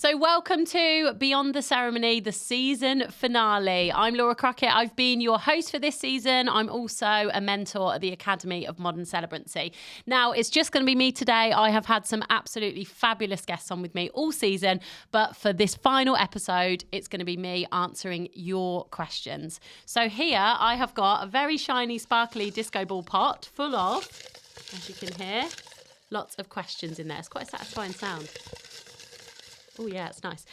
So welcome to Beyond the Ceremony, the season finale. I'm Laura Crockett. I've been your host for this season. I'm also a mentor at the Academy of Modern Celebrancy. Now, it's just going to be me today. I have had some absolutely fabulous guests on with me all season, but for this final episode, it's going to be me answering your questions. So here I have got a very shiny, sparkly disco ball pot full of, as you can hear, lots of questions in there. It's quite a satisfying sound. Oh, yeah, it's nice.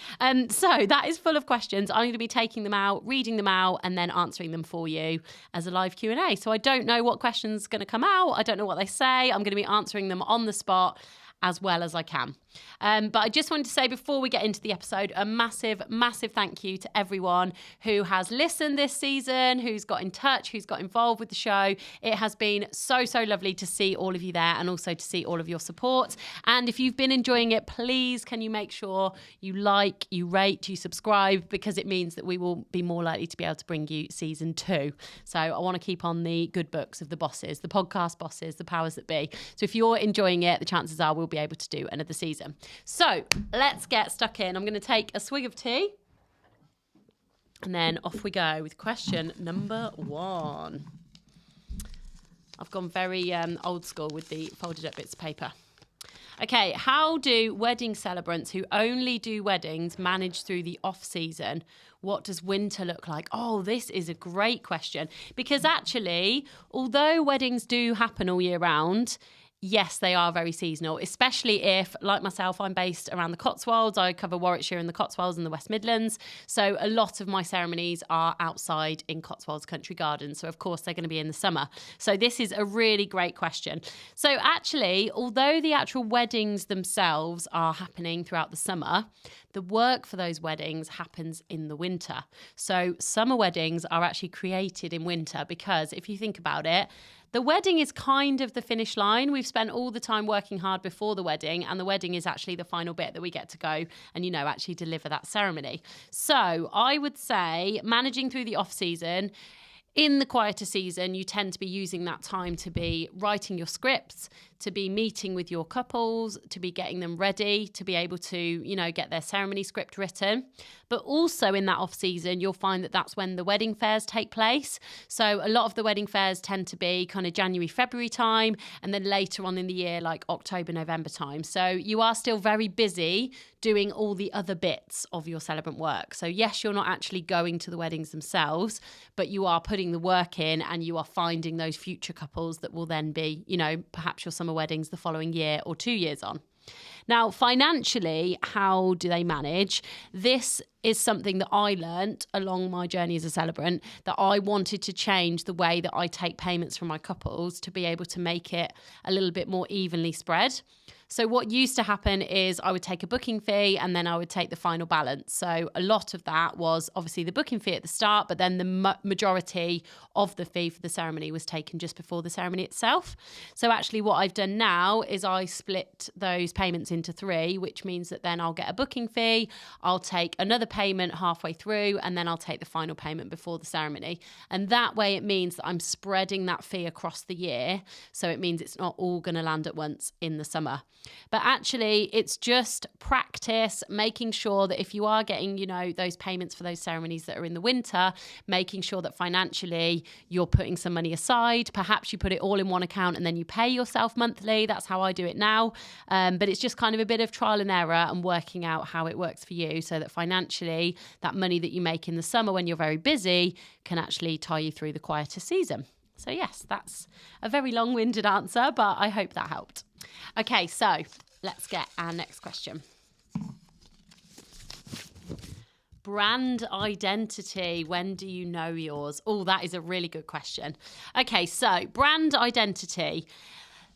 So that is full of questions. I'm going to be taking them out, reading them out, and then answering them for you as a live Q&A. So I don't know what questions are going to come out. I don't know what they say. I'm going to be answering them on the spot as well as I can. But I just wanted to say before we get into the episode, a massive, massive thank you to everyone who has listened this season, who's got in touch, who's got involved with the show. It has been so, so lovely to see all of you there and also to see all of your support. And if you've been enjoying it, please can you make sure you like, you rate, you subscribe, because it means that we will be more likely to be able to bring you season 2. So I want to keep on the good books of the bosses, the podcast bosses, the powers that be. So if you're enjoying it, the chances are we'll be able to do another season. So let's get stuck in. I'm going to take a swig of tea and then off we go with question number 1. I've gone very old school with the folded up bits of paper. Okay, how do wedding celebrants who only do weddings manage through the off season? What does winter look like? Oh, this is a great question, because actually, although weddings do happen all year round, yes, they are very seasonal, especially if, like myself, I'm based around the Cotswolds. I cover Warwickshire and the Cotswolds and the West Midlands. So a lot of my ceremonies are outside in Cotswolds Country Gardens. So, of course, they're going to be in the summer. So this is a really great question. So actually, although the actual weddings themselves are happening throughout the summer, the work for those weddings happens in the winter. So summer weddings are actually created in winter because if you think about it, the wedding is kind of the finish line. We've spent all the time working hard before the wedding, and the wedding is actually the final bit that we get to go and, actually deliver that ceremony. So I would say managing through the off season, in the quieter season, you tend to be using that time to be writing your scripts, to be meeting with your couples, to be getting them ready, to be able to, get their ceremony script written. But also in that off season, you'll find that that's when the wedding fairs take place. So a lot of the wedding fairs tend to be kind of January, February time, and then later on in the year, like October, November time. So you are still very busy doing all the other bits of your celebrant work. So yes, you're not actually going to the weddings themselves, but you are putting the work in and you are finding those future couples that will then be, perhaps your summer weddings the following year or 2 years on. Now, financially, how do they manage? This is something that I learnt along my journey as a celebrant, that I wanted to change the way that I take payments from my couples to be able to make it a little bit more evenly spread. So what used to happen is I would take a booking fee and then I would take the final balance. So a lot of that was obviously the booking fee at the start, but then the majority of the fee for the ceremony was taken just before the ceremony itself. So actually what I've done now is I split those payments into 3, which means that then I'll get a booking fee, I'll take another payment halfway through, and then I'll take the final payment before the ceremony. And that way it means that I'm spreading that fee across the year. So it means it's not all going to land at once in the summer. But actually, it's just practice, making sure that if you are getting, those payments for those ceremonies that are in the winter, making sure that financially you're putting some money aside. Perhaps you put it all in one account and then you pay yourself monthly. That's how I do it now. But it's just kind of a bit of trial and error and working out how it works for you so that financially that money that you make in the summer when you're very busy can actually tie you through the quieter season. So yes, that's a very long-winded answer, but I hope that helped. Okay, so let's get our next question. Brand identity. When do you know yours? Oh, that is a really good question. Okay, so brand identity.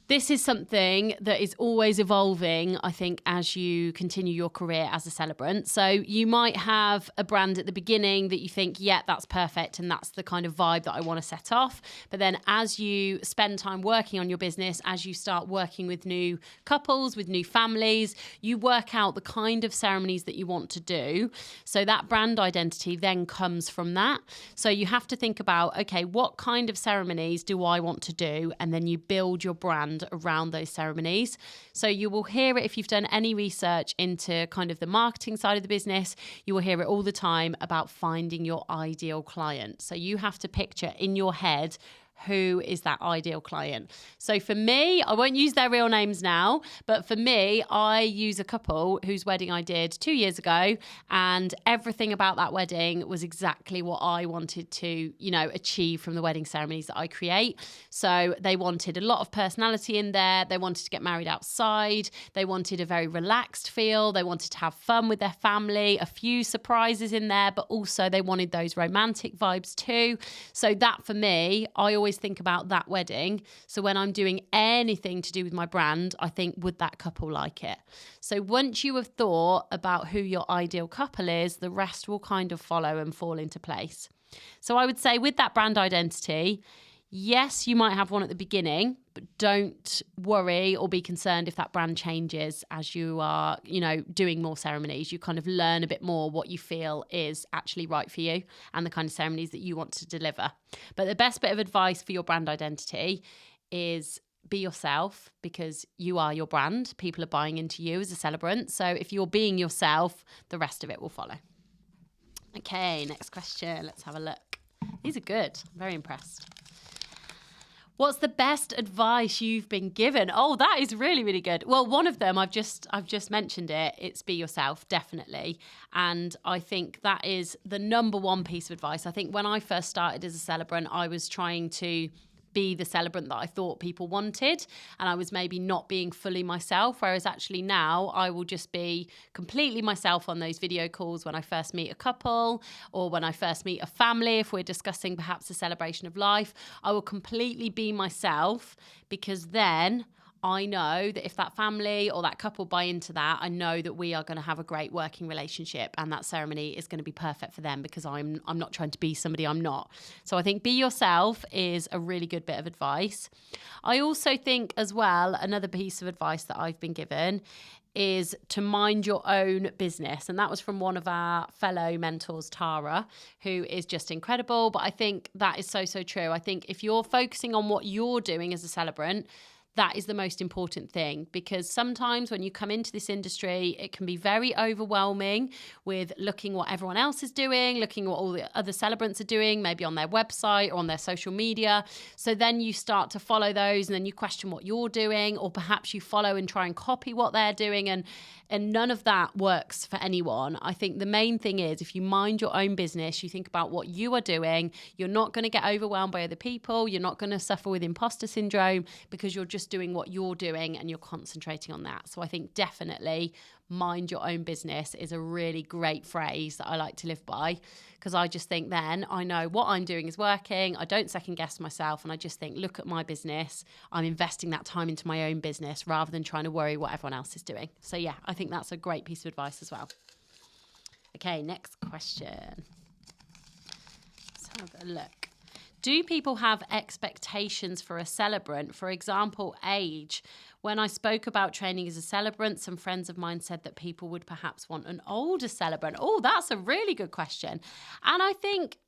This is something that is always evolving, I think, as you continue your career as a celebrant. So you might have a brand at the beginning that you think, yeah, that's perfect. And that's the kind of vibe that I want to set off. But then as you spend time working on your business, as you start working with new couples, with new families, you work out the kind of ceremonies that you want to do. So that brand identity then comes from that. So you have to think about, okay, what kind of ceremonies do I want to do? And then you build your brand brand around those ceremonies. So you will hear it if you've done any research into kind of the marketing side of the business. You will hear it all the time about finding your ideal client. So you have to picture in your head who is that ideal client. So for me, I won't use their real names now, but for me, I use a couple whose wedding I did 2 years ago, and everything about that wedding was exactly what I wanted to, achieve from the wedding ceremonies that I create. So they wanted a lot of personality in there. They wanted to get married outside. They wanted a very relaxed feel. They wanted to have fun with their family, a few surprises in there, but also they wanted those romantic vibes too. So that for me, I always think about that wedding. So when I'm doing anything to do with my brand, I think, would that couple like it? So once you have thought about who your ideal couple is, the rest will kind of follow and fall into place. So I would say with that brand identity, yes, you might have one at the beginning, but don't worry or be concerned if that brand changes as you are, doing more ceremonies. You kind of learn a bit more what you feel is actually right for you and the kind of ceremonies that you want to deliver. But the best bit of advice for your brand identity is be yourself, because you are your brand. People are buying into you as a celebrant. So if you're being yourself, the rest of it will follow. Okay, next question. Let's have a look. These are good. I'm very impressed. What's the best advice you've been given? Oh, that is really, really good. Well, one of them, I've just mentioned it. It's be yourself, definitely. And I think that is the number one piece of advice. I think when I first started as a celebrant, I was trying to be the celebrant that I thought people wanted, and I was maybe not being fully myself, whereas actually now I will just be completely myself on those video calls when I first meet a couple or when I first meet a family. If we're discussing perhaps a celebration of life, I will completely be myself, because then I know that if that family or that couple buy into that, I know that we are going to have a great working relationship, and that ceremony is going to be perfect for them, because I'm not trying to be somebody I'm not. So I think be yourself is a really good bit of advice. I also think as well, another piece of advice that I've been given is to mind your own business. And that was from one of our fellow mentors, Tara, who is just incredible. But I think that is so, so true. I think if you're focusing on what you're doing as a celebrant, that is the most important thing, because sometimes when you come into this industry, it can be very overwhelming with looking what everyone else is doing, looking what all the other celebrants are doing, maybe on their website or on their social media. So then you start to follow those, and then you question what you're doing, or perhaps you follow and try and copy what they're doing, and none of that works for anyone. I think the main thing is, if you mind your own business, you think about what you are doing, you're not going to get overwhelmed by other people, you're not going to suffer with imposter syndrome, because you're just doing what you're doing and you're concentrating on that. So I think definitely mind your own business is a really great phrase that I like to live by, because I just think then I know what I'm doing is working. I don't second guess myself, and I just think, look at my business. I'm investing that time into my own business rather than trying to worry what everyone else is doing. So yeah, I think that's a great piece of advice as well. Okay, next question. Let's have a look. Do people have expectations for a celebrant? For example, age. When I spoke about training as a celebrant, some friends of mine said that people would perhaps want an older celebrant. Oh, that's a really good question. And I think,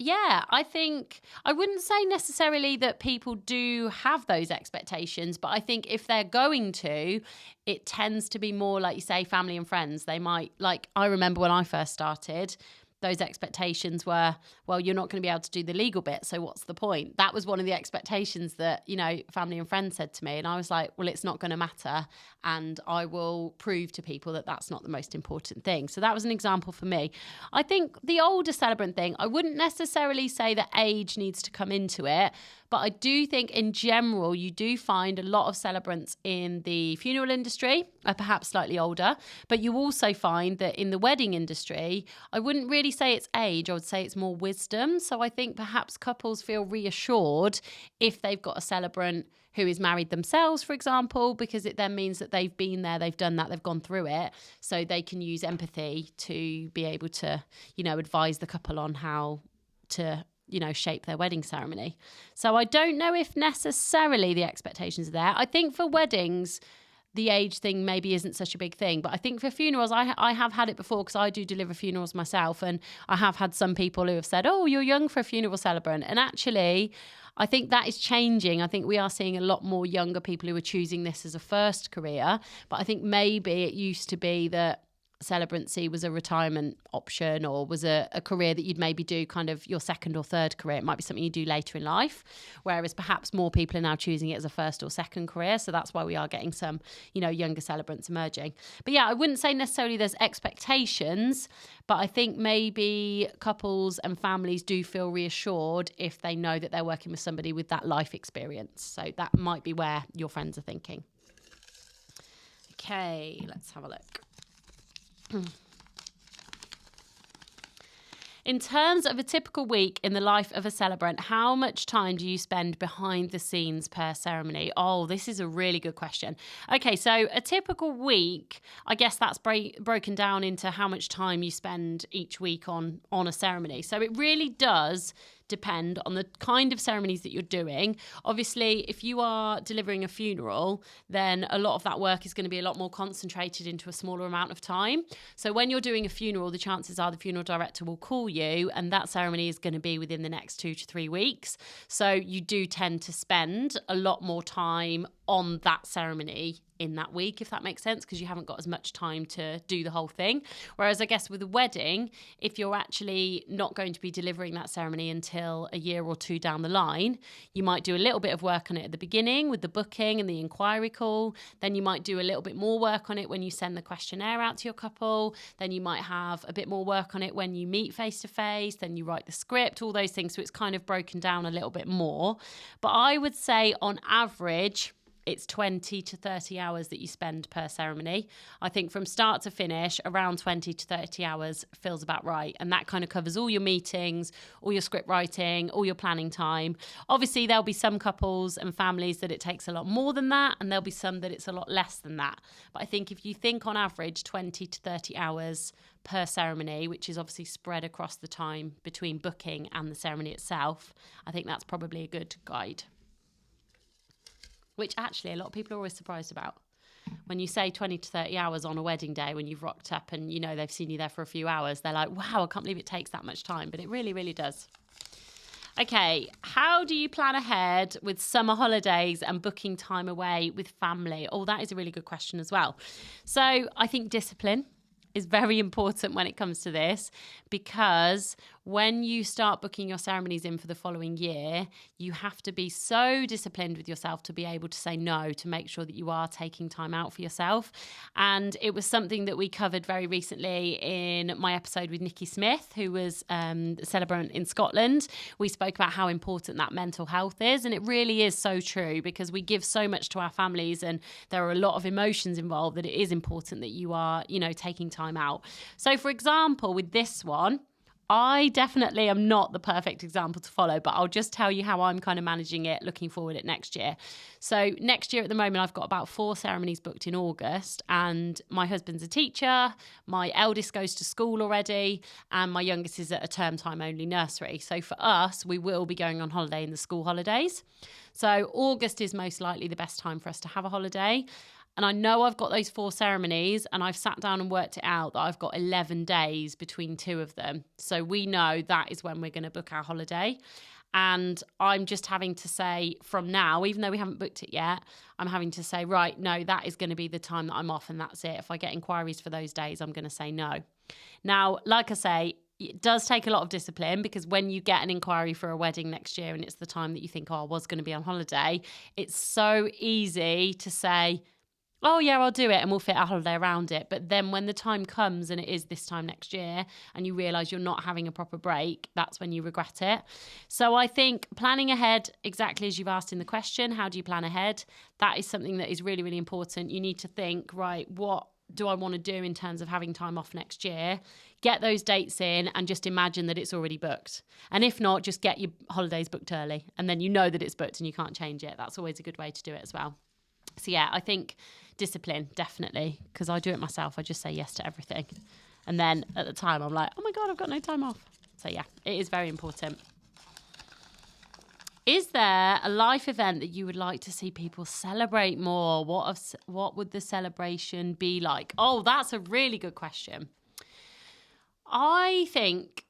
I wouldn't say necessarily that people do have those expectations, but I think if they're going to, it tends to be more, like you say, family and friends. They might, like, I remember when I first started, those expectations were, well, you're not going to be able to do the legal bit, so what's the point? That was one of the expectations that, family and friends said to me. And I was like, well, it's not going to matter. And I will prove to people that that's not the most important thing. So that was an example for me. I think the older celebrant thing, I wouldn't necessarily say that age needs to come into it. But I do think in general, you do find a lot of celebrants in the funeral industry are perhaps slightly older, but you also find that in the wedding industry, I wouldn't really say it's age, I would say it's more wisdom. So I think perhaps couples feel reassured if they've got a celebrant who is married themselves, for example, because it then means that they've been there, they've done that, they've gone through it. So they can use empathy to be able to, advise the couple on how to shape their wedding ceremony. So I don't know if necessarily the expectations are there. I think for weddings, the age thing maybe isn't such a big thing. But I think for funerals, I have had it before because I do deliver funerals myself. And I have had some people who have said, oh, you're young for a funeral celebrant. And actually, I think that is changing. I think we are seeing a lot more younger people who are choosing this as a first career. But I think maybe it used to be that celebrancy was a retirement option or was a career that you'd maybe do kind of your second or third career. It might be something you do later in life, whereas perhaps more people are now choosing it as a first or second career. So that's why we are getting some, younger celebrants emerging. But yeah, I wouldn't say necessarily there's expectations, but I think maybe couples and families do feel reassured if they know that they're working with somebody with that life experience. So that might be where your friends are thinking. Okay, let's have a look. In terms of a typical week in the life of a celebrant, how much time do you spend behind the scenes per ceremony? Oh, this is a really good question. Okay, so a typical week, I guess that's broken down into how much time you spend each week on a ceremony. So it really does depend on the kind of ceremonies that you're doing. Obviously, if you are delivering a funeral, then a lot of that work is going to be a lot more concentrated into a smaller amount of time. So when you're doing a funeral, the chances are the funeral director will call you, and that ceremony is going to be within the next 2 to 3 weeks. So you do tend to spend a lot more time on that ceremony in that week, if that makes sense, because you haven't got as much time to do the whole thing. Whereas I guess with a wedding, if you're actually not going to be delivering that ceremony until a year or two down the line, you might do a little bit of work on it at the beginning with the booking and the inquiry call. Then you might do a little bit more work on it when you send the questionnaire out to your couple. Then you might have a bit more work on it when you meet face to face. Then you write the script, all those things. So it's kind of broken down a little bit more. But I would say on average, it's 20 to 30 hours that you spend per ceremony. I think from start to finish, around 20 to 30 hours feels about right. And that kind of covers all your meetings, all your script writing, all your planning time. Obviously, there'll be some couples and families that it takes a lot more than that, and there'll be some that it's a lot less than that. But I think if you think on average 20 to 30 hours per ceremony, which is obviously spread across the time between booking and the ceremony itself, I think that's probably a good guide. Which actually a lot of people are always surprised about. When you say 20 to 30 hours on a wedding day, when you've rocked up and they've seen you there for a few hours, they're like, wow, I can't believe it takes that much time. But it really, really does. Okay, how do you plan ahead with summer holidays and booking time away with family? Oh, that is a really good question as well. So I think discipline is very important when it comes to this, because when you start booking your ceremonies in for the following year, you have to be so disciplined with yourself to be able to say no, to make sure that you are taking time out for yourself. And it was something that we covered very recently in my episode with Nikki Smith, who was Celebrant in Scotland. We spoke about how important that mental health is, and it really is so true, because we give so much to our families and there are a lot of emotions involved, that it is important that you are, taking time out. So for example, with this one, I definitely am not the perfect example to follow, but I'll just tell you how I'm kind of managing it looking forward at next year. So next year at the moment, I've got about 4 ceremonies booked in August, and my husband's a teacher, my eldest goes to school already, and my youngest is at a term time only nursery. So for us, we will be going on holiday in the school holidays. So August is most likely the best time for us to have a holiday. And I know I've got those 4 ceremonies, and I've sat down and worked it out that I've got 11 days between 2 of them. So we know that is when we're going to book our holiday. And I'm just having to say from now, even though we haven't booked it yet, I'm having to say, right, no, that is going to be the time that I'm off, and that's it. If I get inquiries for those days, I'm going to say no. Now, like I say, it does take a lot of discipline, because when you get an inquiry for a wedding next year and it's the time that you think, oh, I was going to be on holiday, it's so easy to say, oh yeah, I'll do it, and we'll fit our holiday around it. But then when the time comes and it is this time next year and you realise you're not having a proper break, that's when you regret it. So I think planning ahead, exactly as you've asked in the question, how do you plan ahead? That is something that is really, really important. You need to think, right, what do I want to do in terms of having time off next year? Get those dates in and just imagine that it's already booked. And if not, just get your holidays booked early, and then you know that it's booked and you can't change it. That's always a good way to do it as well. So yeah, I think discipline, definitely, because I do it myself. I just say yes to everything. And then at the time, I'm like, oh my God, I've got no time off. So yeah, it is very important. Is there a life event that you would like to see people celebrate more? What would the celebration be like? Oh, that's a really good question. I think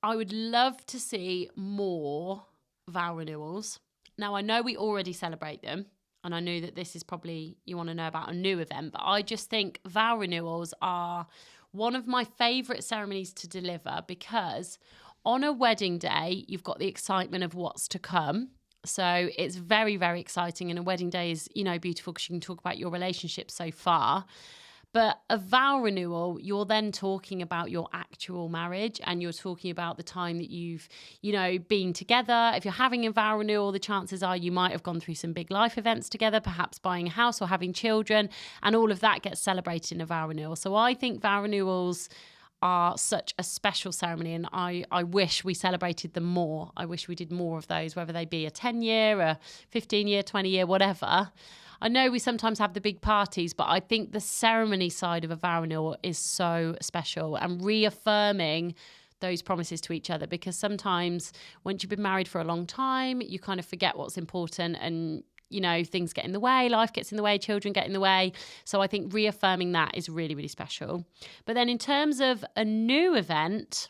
I would love to see more vow renewals. Now, I know we already celebrate them, and I know that this is probably, you want to know about a new event, but I just think vow renewals are one of my favourite ceremonies to deliver, because on a wedding day, you've got the excitement of what's to come. So it's very, very exciting. And a wedding day is, beautiful because you can talk about your relationship so far. But a vow renewal, you're then talking about your actual marriage, and you're talking about the time that you've, been together. If you're having a vow renewal, the chances are you might have gone through some big life events together, perhaps buying a house or having children, and all of that gets celebrated in a vow renewal. So I think vow renewals are such a special ceremony, and I wish we celebrated them more. I wish we did more of those, whether they be a 10-year, a 15-year, 20-year, whatever. I know we sometimes have the big parties, but I think the ceremony side of a vow renewal is so special, and reaffirming those promises to each other, because sometimes once you've been married for a long time, you kind of forget what's important, and things get in the way, life gets in the way, children get in the way. So I think reaffirming that is really, really special. But then in terms of a new event,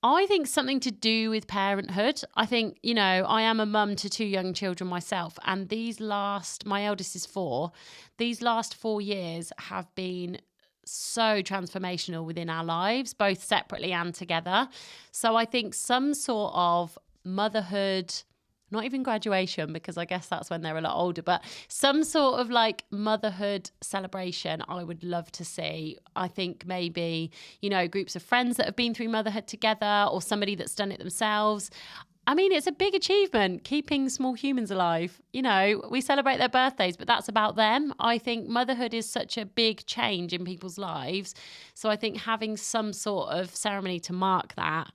I think something to do with parenthood. I think, I am a mum to 2 young children myself, and my eldest is 4, these last 4 years have been so transformational within our lives, both separately and together. So I think some sort of motherhood, not even graduation, because I guess that's when they're a lot older, but some sort of like motherhood celebration I would love to see. I think maybe, groups of friends that have been through motherhood together, or somebody that's done it themselves. I mean, it's a big achievement, keeping small humans alive. We celebrate their birthdays, but that's about them. I think motherhood is such a big change in people's lives. So I think having some sort of ceremony to mark that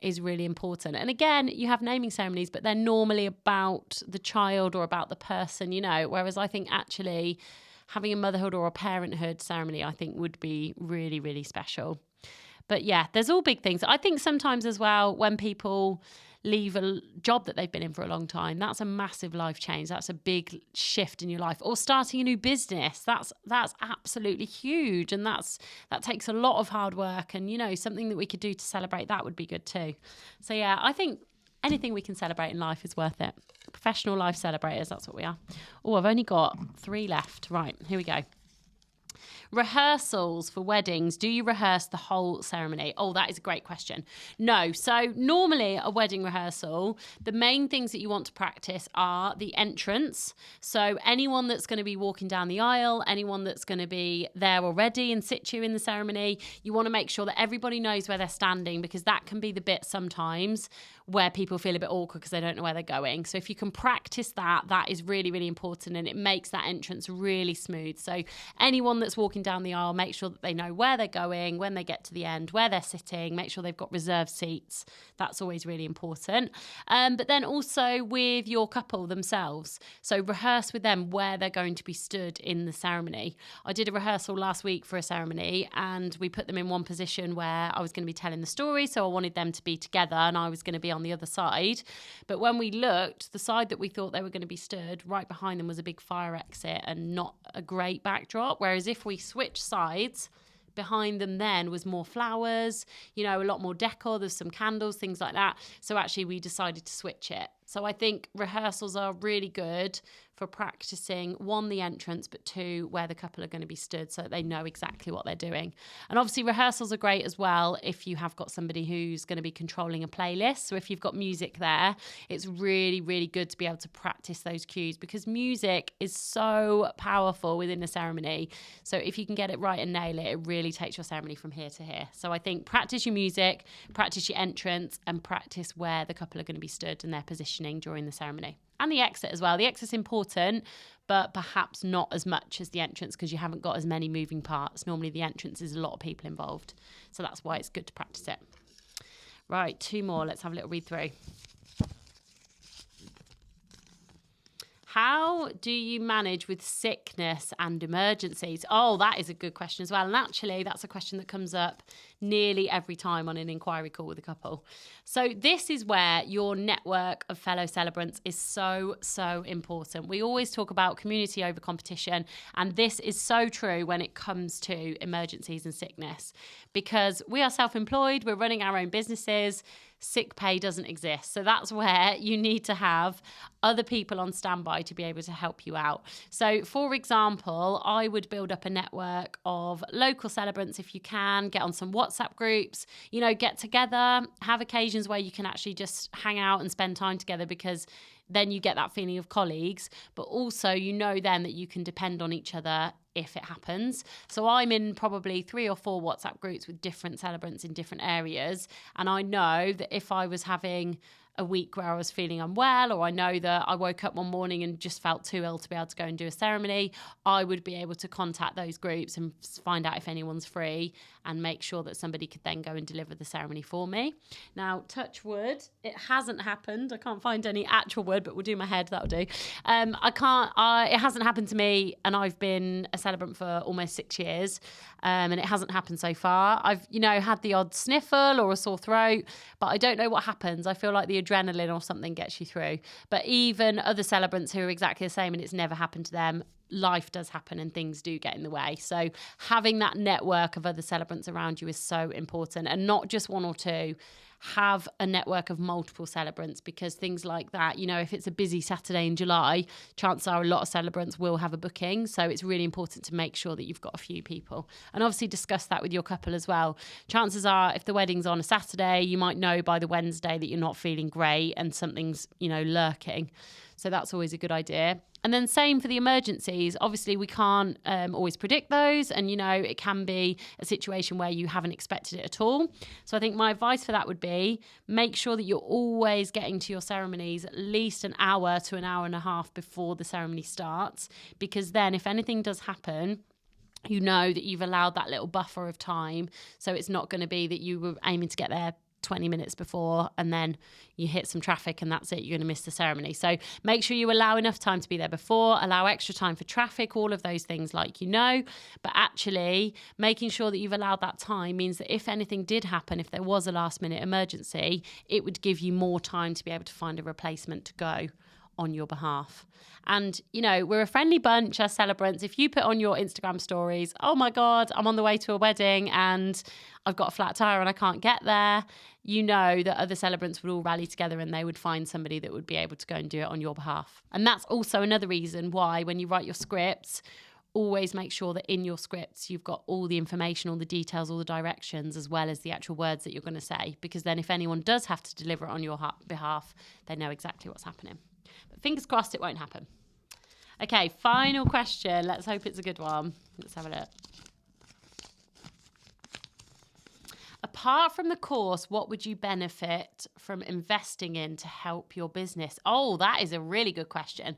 is really important. And again, you have naming ceremonies, but they're normally about the child or about the person, whereas I think actually having a motherhood or a parenthood ceremony, I think would be really, really special. But yeah, there's all big things. I think sometimes as well, when people leave a job that they've been in for a long time, that's a massive life change. That's a big shift in your life. Or starting a new business, that's absolutely huge, and that takes a lot of hard work, and something that we could do to celebrate that would be good too. So yeah, I think anything we can celebrate in life is worth it. Professional life celebrators, that's what we are. Oh, I've only got 3 left. Right, here we go. Rehearsals for weddings. Do you rehearse the whole ceremony? Oh, that is a great question. No. So normally a wedding rehearsal, the main things that you want to practice are the entrance. So anyone that's going to be walking down the aisle, anyone that's going to be there already in situ in the ceremony, you want to make sure that everybody knows where they're standing, because that can be the bit sometimes where people feel a bit awkward because they don't know where they're going. So if you can practice that, that is really, really important, and it makes that entrance really smooth. So anyone that's walking down the aisle, make sure that they know where they're going, when they get to the end, where they're sitting, make sure they've got reserved seats. That's always really important. But then also with your couple themselves. So rehearse with them where they're going to be stood in the ceremony. I did a rehearsal last week for a ceremony, and we put them in one position where I was going to be telling the story. So I wanted them to be together, and I was going to be on the other side. But when we looked, the side that we thought they were going to be stood, right behind them was a big fire exit and not a great backdrop. Whereas if we switch sides, behind them then was more flowers, a lot more decor, there's some candles, things like that. So actually we decided to switch it. So I think rehearsals are really good for practicing, 1, the entrance, but 2, where the couple are going to be stood, so that they know exactly what they're doing. And obviously rehearsals are great as well if you have got somebody who's going to be controlling a playlist. So if you've got music there, it's really, really good to be able to practice those cues, because music is so powerful within a ceremony. So if you can get it right and nail it, it really takes your ceremony from here to here. So I think practice your music, practice your entrance, and practice where the couple are going to be stood and their positioning during the ceremony. And the exit as well. The exit's important, but perhaps not as much as the entrance, because you haven't got as many moving parts. Normally the entrance is a lot of people involved. So that's why it's good to practice it. Right, 2 more. Let's have a little read through. How do you manage with sickness and emergencies? Oh, that is a good question as well. And actually, that's a question that comes up nearly every time on an inquiry call with a couple. So this is where your network of fellow celebrants is so, so important. We always talk about community over competition, and this is so true when it comes to emergencies and sickness, because we are self-employed, we're running our own businesses. Sick pay doesn't exist. So that's where you need to have other people on standby to be able to help you out. So for example, I would build up a network of local celebrants if you can, get on some WhatsApp groups, get together, have occasions where you can actually just hang out and spend time together, because then you get that feeling of colleagues, but also then that you can depend on each other if it happens. So I'm in probably 3 or 4 WhatsApp groups with different celebrants in different areas. And I know that if I was having a week where I was feeling unwell, or I know that I woke up one morning and just felt too ill to be able to go and do a ceremony, I would be able to contact those groups and find out if anyone's free and make sure that somebody could then go and deliver the ceremony for me. Now, touch wood, it hasn't happened. I can't find any actual wood, but we'll do my head, that'll do. It hasn't happened to me, and I've been a celebrant for almost 6 years, and it hasn't happened so far. I've, had the odd sniffle or a sore throat, but I don't know what happens. I feel like the adrenaline or something gets you through. But even other celebrants who are exactly the same and it's never happened to them, life does happen and things do get in the way. So having that network of other celebrants around you is so important, and not just 1 or 2. Have a network of multiple celebrants, because things like that, if it's a busy Saturday in July, chances are a lot of celebrants will have a booking. So it's really important to make sure that you've got a few people, and obviously discuss that with your couple as well. Chances are, if the wedding's on a Saturday, you might know by the Wednesday that you're not feeling great and something's, lurking. So that's always a good idea. And then same for the emergencies. Obviously, we can't always predict those. And, it can be a situation where you haven't expected it at all. So I think my advice for that would be make sure that you're always getting to your ceremonies at least an hour to an hour and a half before the ceremony starts. Because then if anything does happen, you know that you've allowed that little buffer of time. So it's not going to be that you were aiming to get there 20 minutes before and then you hit some traffic and that's it, you're going to miss the ceremony. So make sure you allow enough time to be there before, allow extra time for traffic, all of those things but actually making sure that you've allowed that time means that if anything did happen, if there was a last minute emergency, it would give you more time to be able to find a replacement to go on your behalf. And, we're a friendly bunch as celebrants. If you put on your Instagram stories, oh my God, I'm on the way to a wedding and I've got a flat tire and I can't get there, that other celebrants would all rally together and they would find somebody that would be able to go and do it on your behalf. And that's also another reason why when you write your scripts, always make sure that in your scripts you've got all the information, all the details, all the directions, as well as the actual words that you're going to say. Because then if anyone does have to deliver it on your behalf, they know exactly what's happening. But fingers crossed it won't happen. Okay, final question. Let's hope it's a good one. Let's have a look. Apart from the course, what would you benefit from investing in to help your business? Oh, that is a really good question.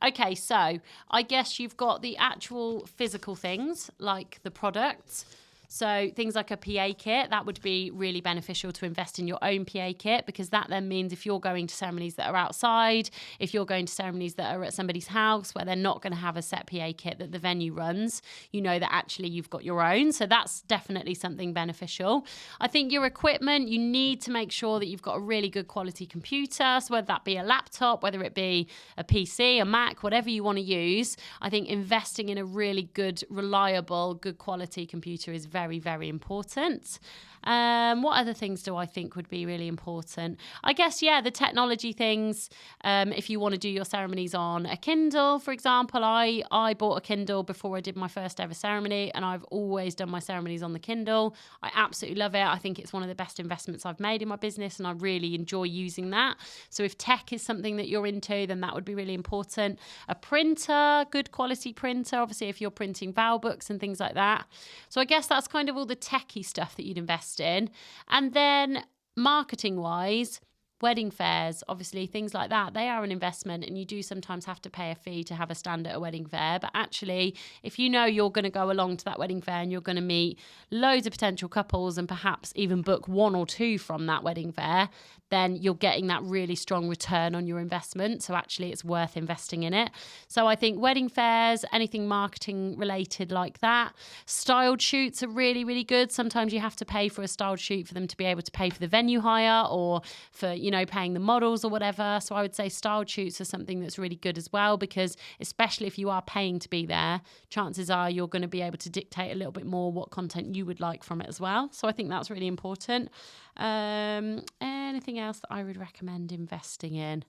Okay, so I guess you've got the actual physical things like the products. So things like a PA kit, that would be really beneficial to invest in your own PA kit, because that then means if you're going to ceremonies that are outside, if you're going to ceremonies that are at somebody's house where they're not going to have a set PA kit that the venue runs, that actually you've got your own. So that's definitely something beneficial. I think your equipment, you need to make sure that you've got a really good quality computer. So whether that be a laptop, whether it be a PC, a Mac, whatever you want to use, I think investing in a really good, reliable, good quality computer is very, very important. What other things do I think would be really important? I guess, the technology things. If you want to do your ceremonies on a Kindle, for example, I bought a Kindle before I did my first ever ceremony, and I've always done my ceremonies on the Kindle. I absolutely love it. I think it's one of the best investments I've made in my business, and I really enjoy using that. So if tech is something that you're into, then that would be really important. A printer, good quality printer, obviously if you're printing vowel books and things like that. So I guess that's kind of all the techie stuff that you'd invest in. And then marketing wise, wedding fairs, obviously things like that, they are an investment, and you do sometimes have to pay a fee to have a stand at a wedding fair. But actually, if you know you're going to go along to that wedding fair and you're going to meet loads of potential couples and perhaps even book one or two from that wedding fair, then you're getting that really strong return on your investment. So actually it's worth investing in it. So I think wedding fairs, anything marketing related like that. Styled shoots are really, really good. Sometimes you have to pay for a styled shoot for them to be able to pay for the venue hire or for, paying the models or whatever. So I would say styled shoots are something that's really good as well, because especially if you are paying to be there, chances are you're going to be able to dictate a little bit more what content you would like from it as well. So I think that's really important. Anything else that I would recommend investing in?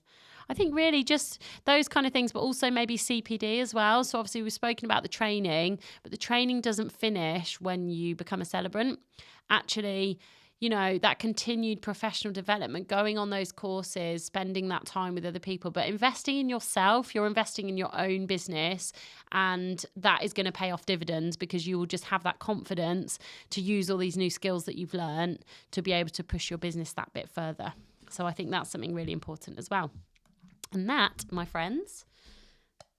I think really just those kind of things, but also maybe CPD as well. So obviously we've spoken about the training, but the training doesn't finish when you become a celebrant. Actually, that continued professional development, going on those courses, spending that time with other people, but investing in yourself, you're investing in your own business, and that is going to pay off dividends, because you will just have that confidence to use all these new skills that you've learned to be able to push your business that bit further. So I think that's something really important as well. And that, my friends,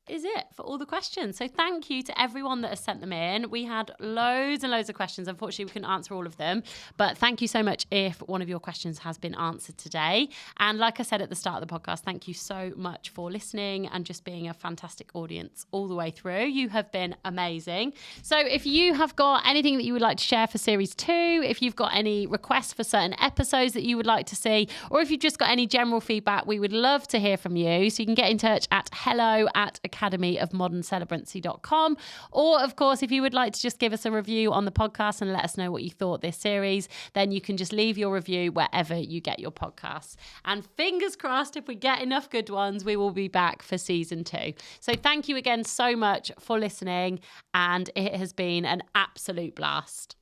is it for all the questions. So thank you to everyone that has sent them in. We had loads and loads of questions. Unfortunately, we couldn't answer all of them, but thank you so much if one of your questions has been answered today. And like I said at the start of the podcast, thank you so much for listening and just being a fantastic audience all the way through. You have been amazing. So if you have got anything that you would like to share for series 2, if you've got any requests for certain episodes that you would like to see, or if you've just got any general feedback, we would love to hear from you. So you can get in touch at hello@academyofmoderncelebrancy.com. Or, of course, if you would like to just give us a review on the podcast and let us know what you thought this series, then you can just leave your review wherever you get your podcasts. And fingers crossed, if we get enough good ones, we will be back for season 2. So thank you again so much for listening, and it has been an absolute blast.